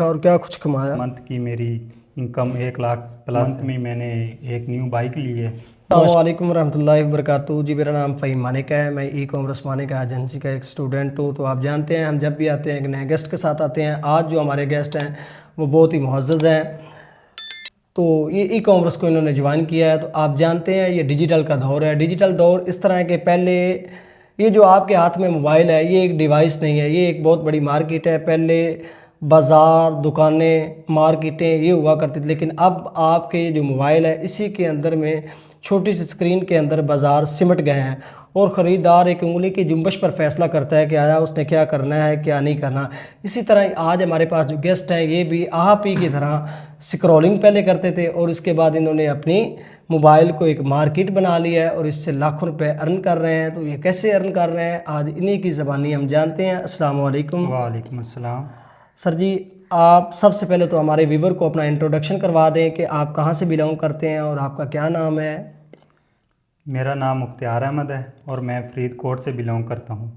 سیکھا اور کیا کچھ کمایا؟ منتھ کی میری انکم 1 لاکھ پلس میں نے ایک نیو بائک لی ہے۔ السلام علیکم ورحمۃ اللہ وبرکاتہ۔ جی میرا نام فہیم مانک ہے، میں ای کامرس مانک ایجنسی کا ایک اسٹوڈنٹ ہوں۔ تو آپ جانتے ہیں ہم جب بھی آتے ہیں ایک نئے گیسٹ کے ساتھ آتے ہیں۔ آج جو ہمارے گیسٹ ہیں وہ بہت ہی معزز ہیں، تو یہ ای کامرس کو انہوں نے جوائن کیا ہے۔ تو آپ جانتے ہیں یہ ڈیجیٹل کا دور ہے۔ ڈیجیٹل دور اس طرح ہے کہ پہلے یہ جو آپ کے ہاتھ میں موبائل ہے یہ ایک ڈیوائس نہیں ہے، یہ ایک بہت بڑی مارکیٹ ہے۔ پہلے بازار، دکانیں، مارکیٹیں یہ ہوا کرتی تھی، لیکن اب آپ کے یہ جو موبائل ہے اسی کے اندر میں چھوٹی سی اسکرین کے اندر بازار سمٹ گئے ہیں، اور خریدار ایک انگلی کی جنبش پر فیصلہ کرتا ہے کہ آیا اس نے کیا کرنا ہے کیا نہیں کرنا۔ اسی طرح آج ہمارے پاس جو گیسٹ ہیں یہ بھی آپ ہی کی طرح سکرولنگ پہلے کرتے تھے، اور اس کے بعد انہوں نے اپنی موبائل کو ایک مارکیٹ بنا لیا ہے اور اس سے لاکھوں روپے ارن کر رہے ہیں۔ تو یہ کیسے ارن کر رہے ہیں آج انہی کی زبانی ہم جانتے ہیں۔ السلام علیکم۔ وعلیکم السلام۔ سر جی، آپ سب سے پہلے تو ہمارے ویور کو اپنا انٹروڈکشن کروا دیں کہ آپ کہاں سے بلانگ کرتے ہیں اور آپ کا کیا نام ہے؟ میرا نام مختار احمد ہے اور میں فرید کوٹ سے بلانگ کرتا ہوں۔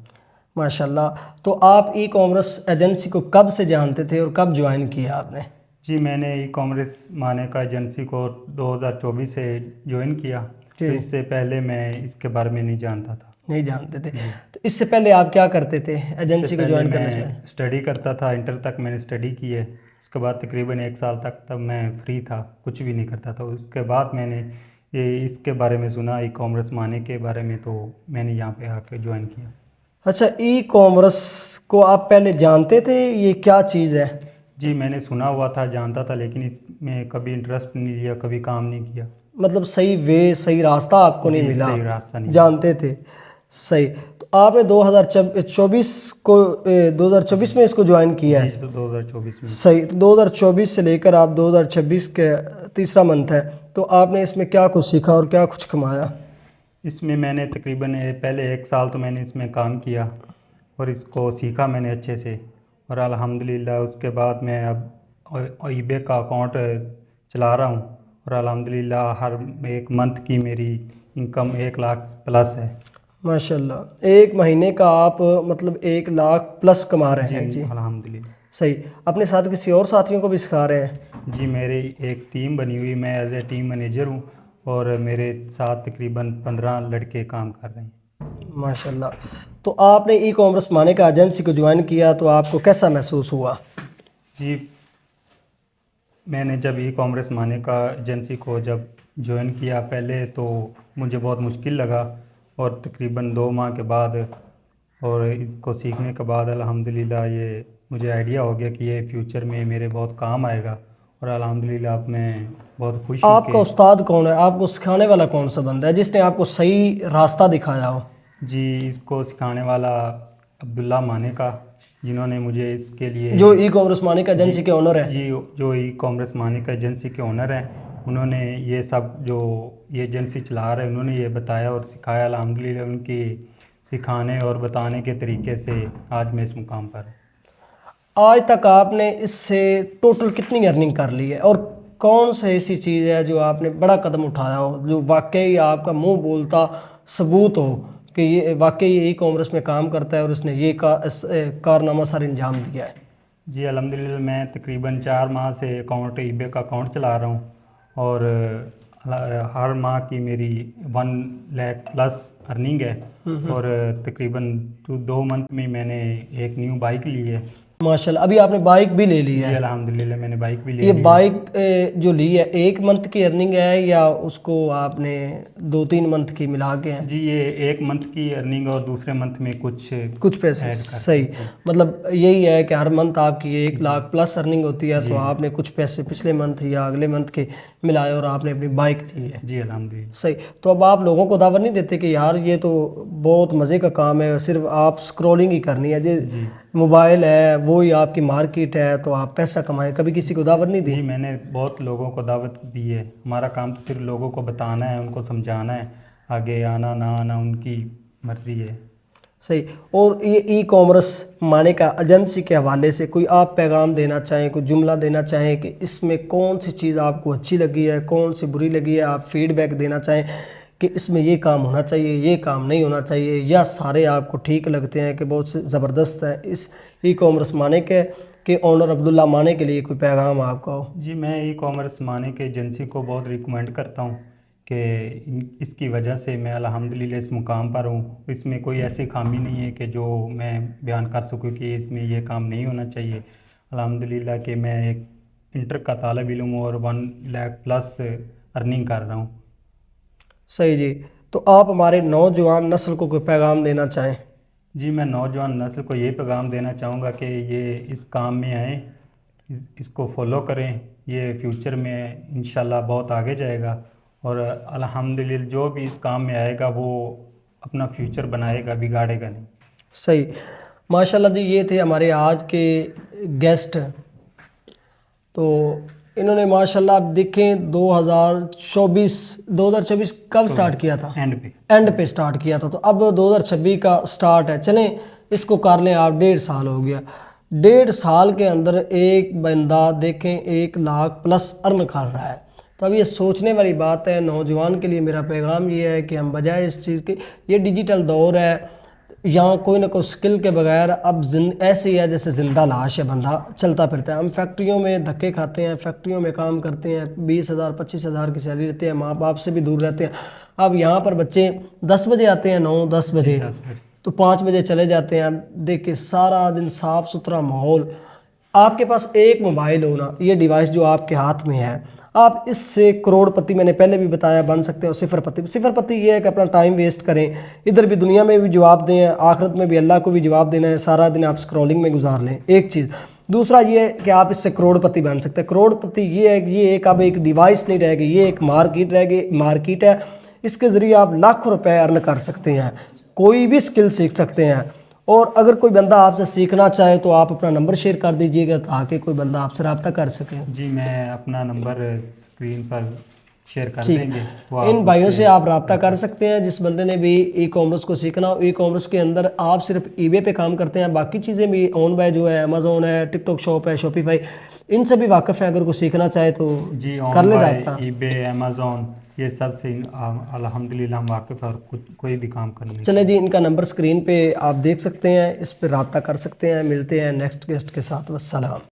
ماشاءاللہ۔ تو آپ ای کامرس ایجنسی کو کب سے جانتے تھے اور کب جوائن کیا آپ نے؟ جی میں نے ای کامرس مانک ایجنسی کو 2024 سے جوائن کیا، تو اس سے پہلے میں اس کے بارے میں نہیں جانتا تھا۔ نہیں جانتے تھے؟ تو اس سے پہلے آپ کیا کرتے تھے ایجنسی کو جوائن کرنے سے؟ میں اسٹڈی کرتا تھا، انٹر تک میں نے اسٹڈی کی ہے۔ اس کے بعد تقریباً 1 سال تک تب میں فری تھا، کچھ بھی نہیں کرتا تھا۔ اس کے بعد میں نے اس کے بارے میں سنا، ای کامرس مانک کے بارے میں، تو میں نے یہاں پہ آ کے جوائن کیا۔ اچھا، ای کامرس کو آپ پہلے جانتے تھے، یہ کیا چیز ہے؟ جی میں نے سنا ہوا تھا، جانتا تھا، لیکن اس میں کبھی انٹرسٹ نہیں لیا، کبھی کام نہیں کیا۔ مطلب صحیح راستہ آپ کو نہیں ملا؟ صحیح راستہ نہیں جانتے تھے، صحیح۔ تو آپ نے 2024 میں اس کو جوائن کیا ہے؟ جی 2024 میں۔ صحیح۔ تو 2024 سے لے کر آپ 2026 کے تیسرا منتھ ہے، تو آپ نے اس میں کیا کچھ سیکھا اور کیا کچھ کمایا؟ اس میں نے تقریباً پہلے 1 سال تو میں نے اس میں کام کیا اور اس کو سیکھا میں نے اچھے سے، اور الحمدللہ اس کے بعد میں اب ای بے کا اکاؤنٹ چلا رہا ہوں، اور الحمدللہ ہر ایک منتھ کی میری انکم 1 لاکھ پلس ہے۔ ماشاءاللہ، ایک مہینے کا آپ مطلب 1 لاکھ پلس کما رہے ہیں؟ جی الحمدللہ۔ صحیح۔ اپنے ساتھ کسی اور ساتھیوں کو بھی سکھا رہے ہیں؟ جی میری ایک ٹیم بنی ہوئی، میں ایز اے ٹیم مینیجر ہوں، اور میرے ساتھ تقریباً 15 لڑکے کام کر رہے ہیں۔ ماشاءاللہ۔ تو آپ نے ای کامرس مانک ایجنسی کو جوائن کیا تو آپ کو کیسا محسوس ہوا؟ جی میں نے جب ای کامرس مانک ایجنسی کو جب جوائن کیا پہلے تو مجھے بہت مشکل لگا، اور تقریباً 2 ماہ کے بعد اور اس کو سیکھنے کے بعد الحمدللہ یہ مجھے آئیڈیا ہو گیا کہ یہ فیوچر میں میرے بہت کام آئے گا، اور الحمدللہ اب میں بہت خوش ہوں۔ آپ کا استاد کون ہے؟ آپ کو سکھانے والا کون سا بندہ ہے جس نے آپ کو صحیح راستہ دکھایا ہو؟ جی اس کو سکھانے والا عبداللہ مانکا، جنہوں نے مجھے اس کے لیے، جو ای کامرس مانک ایجنسی کے اونر ہیں؟ جی جو ای کامرس مانک ایجنسی کے اونر ہیں، انہوں نے یہ سب جو یہ ایجنسی چلا رہے ہیں انہوں نے یہ بتایا اور سکھایا۔ الحمدللہ ان کی سکھانے اور بتانے کے طریقے سے آج میں اس مقام پر۔ آج تک آپ نے اس سے ٹوٹل کتنی ارننگ کر لی ہے، اور کون سی ایسی چیز ہے جو آپ نے بڑا قدم اٹھایا ہو جو واقعی آپ کا منہ بولتا ثبوت ہو کہ یہ واقعی ای کامرس میں کام کرتا ہے اور اس نے یہ کارنامہ سر انجام دیا ہے؟ جی الحمدللہ میں تقریباً 4 ماہ سے ای بے کا اکاؤنٹ چلا رہا ہوں، اور ہر ماہ کی میری 1 لاکھ پلس ارننگ ہے، اور تقریباً 2 منتھ میں میں نے ایک نیو بائک لی ہے۔ ماشاءاللہ، ابھی آپ نے بائک بھی لے لی ہے؟ جی الحمدللہ میں نے بائک بھی لے لی یہ ہے۔ بائک جو لی ہے 1 منتھ کی ارننگ ہے یا اس کو آپ نے 2-3 منتھ کی ملا کے ہیں؟ جی یہ 1 منتھ کی ارننگ اور دوسرے منتھ میں کچھ پیسے، ایڈ کر۔ صحیح۔ مطلب یہی ہے کہ ہر منتھ آپ کی 1 لاکھ پلس ارننگ ہوتی ہے، تو آپ نے کچھ پیسے پچھلے منتھ یا اگلے منتھ کے ملائے اور آپ نے اپنی بائک لی ہے؟ جی الحمدللہ۔ صحیح۔ تو اب آپ لوگوں کو دعوت نہیں دیتے کہ یار یہ تو بہت مزے کا کام ہے، صرف آپ سکرولنگ ہی کرنی ہے، جی موبائل ہے وہی آپ کی مارکیٹ ہے تو آپ پیسہ کمائیں، کبھی کسی کو دعوت نہیں دی؟ جی میں نے بہت لوگوں کو دعوت دی ہے، ہمارا کام تو صرف لوگوں کو بتانا ہے، ان کو سمجھانا ہے، آگے آنا نہ آنا ان کی مرضی ہے۔ صحیح۔ اور یہ ای کامرس مانک ایجنسی کے حوالے سے کوئی آپ پیغام دینا چاہیں، کوئی جملہ دینا چاہیں کہ اس میں کون سی چیز آپ کو اچھی لگی ہے، کون سی بری لگی ہے، آپ فیڈ بیک دینا چاہیں کہ اس میں یہ کام ہونا چاہیے، یہ کام نہیں ہونا چاہیے، یا سارے آپ کو ٹھیک لگتے ہیں کہ بہت زبردست ہے اس ای کامرس مانک کہ اونر عبداللہ مانے کے لیے کوئی پیغام آپ کا ہو؟ جی میں ای کامرس مانے کے ایجنسی کو بہت ریکمینڈ کرتا ہوں کہ اس کی وجہ سے میں الحمدللہ اس مقام پر ہوں. اس میں کوئی ایسی خامی نہیں ہے کہ جو میں بیان کر سکوں کہ اس میں یہ کام نہیں ہونا چاہیے. الحمدللہ کہ میں ایک انٹر کا طالب علم ہوں اور 1 لاکھ پلس ارننگ کر رہا ہوں. صحیح جی. تو آپ ہمارے نوجوان نسل کو کوئی پیغام دینا چاہیں؟ جی میں نوجوان نسل کو یہ پیغام دینا چاہوں گا کہ یہ اس کام میں آئیں, اس کو فالو کریں. یہ فیوچر میں انشاءاللہ بہت آگے جائے گا اور الحمدللہ جو بھی اس کام میں آئے گا وہ اپنا فیوچر بنائے گا, بگاڑے گا نہیں. صحیح. ماشاءاللہ جی یہ تھے ہمارے آج کے گیسٹ. تو انہوں نے ماشاءاللہ آپ دیکھیں 2024 کب سٹارٹ کیا تھا؟ اینڈ پہ سٹارٹ کیا تھا. تو اب 2026 کا سٹارٹ ہے. چلیں اس کو کر لیں آپ, 1.5 سال ہو گیا. 1.5 سال کے اندر ایک بندہ دیکھیں 1 لاکھ پلس ارن کر رہا ہے. تو اب یہ سوچنے والی بات ہے. نوجوان کے لیے میرا پیغام یہ ہے کہ ہم بجائے اس چیز کے, یہ ڈیجیٹل دور ہے, یہاں کوئی نہ کوئی سکل کے بغیر اب ایسے ہی ہے جیسے زندہ لاش ہے, بندہ چلتا پھرتا ہے. ہم فیکٹریوں میں دھکے کھاتے ہیں, فیکٹریوں میں کام کرتے ہیں, 20,000 25,000 کی سیلری لیتے ہیں, ماں باپ سے بھی دور رہتے ہیں. اب یہاں پر بچے 10 بجے آتے ہیں, 9-10 بجے, تو 5 بجے چلے جاتے ہیں. دیکھیں سارا دن صاف ستھرا ماحول, آپ کے پاس ایک موبائل ہونا, یہ ڈیوائس جو آپ کے ہاتھ میں ہے, آپ اس سے کروڑ پتی, میں نے پہلے بھی بتایا, بن سکتے ہو. صفر پتی یہ ہے کہ اپنا ٹائم ویسٹ کریں, ادھر بھی دنیا میں بھی جواب دیں, آخرت میں بھی اللہ کو بھی جواب دینا ہے, سارا دن آپ اسکرولنگ میں گزار لیں. ایک چیز. دوسرا یہ ہے کہ آپ اس سے کروڑ پتی بن سکتے ہیں. کروڑ پتی یہ ہے کہ یہ ایک اب ایک ڈیوائس نہیں رہے گی, یہ ایک مارکیٹ ہے. اس کے ذریعے آپ لاکھوں روپے ارن کر سکتے ہیں, کوئی بھی سکل سیکھ سکتے ہیں. اور اگر کوئی بندہ آپ سے سیکھنا چاہے تو آپ اپنا نمبر شیئر کر دیجئے گا تاکہ کوئی بندہ آپ سے رابطہ کر سکے. جی میں اپنا نمبر اسکرین پر شیئر کر دیں گے. ان بھائیوں سے آپ رابطہ کر سکتے ہیں. جس بندے نے بھی ای کامرس کو سیکھنا ہو, ای کامرس کے اندر آپ صرف ای بے پہ کام کرتے ہیں, باقی چیزیں بھی اون بائی جو ہے, امیزون ہے, ٹک ٹاک شاپ ہے, شاپیفائی, ان سے بھی واقف ہیں. اگر کوئی سیکھنا چاہے تو جی کر آن لے بائی, رابطہ. ای بے, امیزون, یہ سب سے الحمدللہ ہم واقف ہیں اور کوئی بھی کام کرنے. چلیں جی, ان کا نمبر سکرین پہ آپ دیکھ سکتے ہیں, اس پہ رابطہ کر سکتے ہیں. ملتے ہیں نیکسٹ گیسٹ کے ساتھ. والسلام.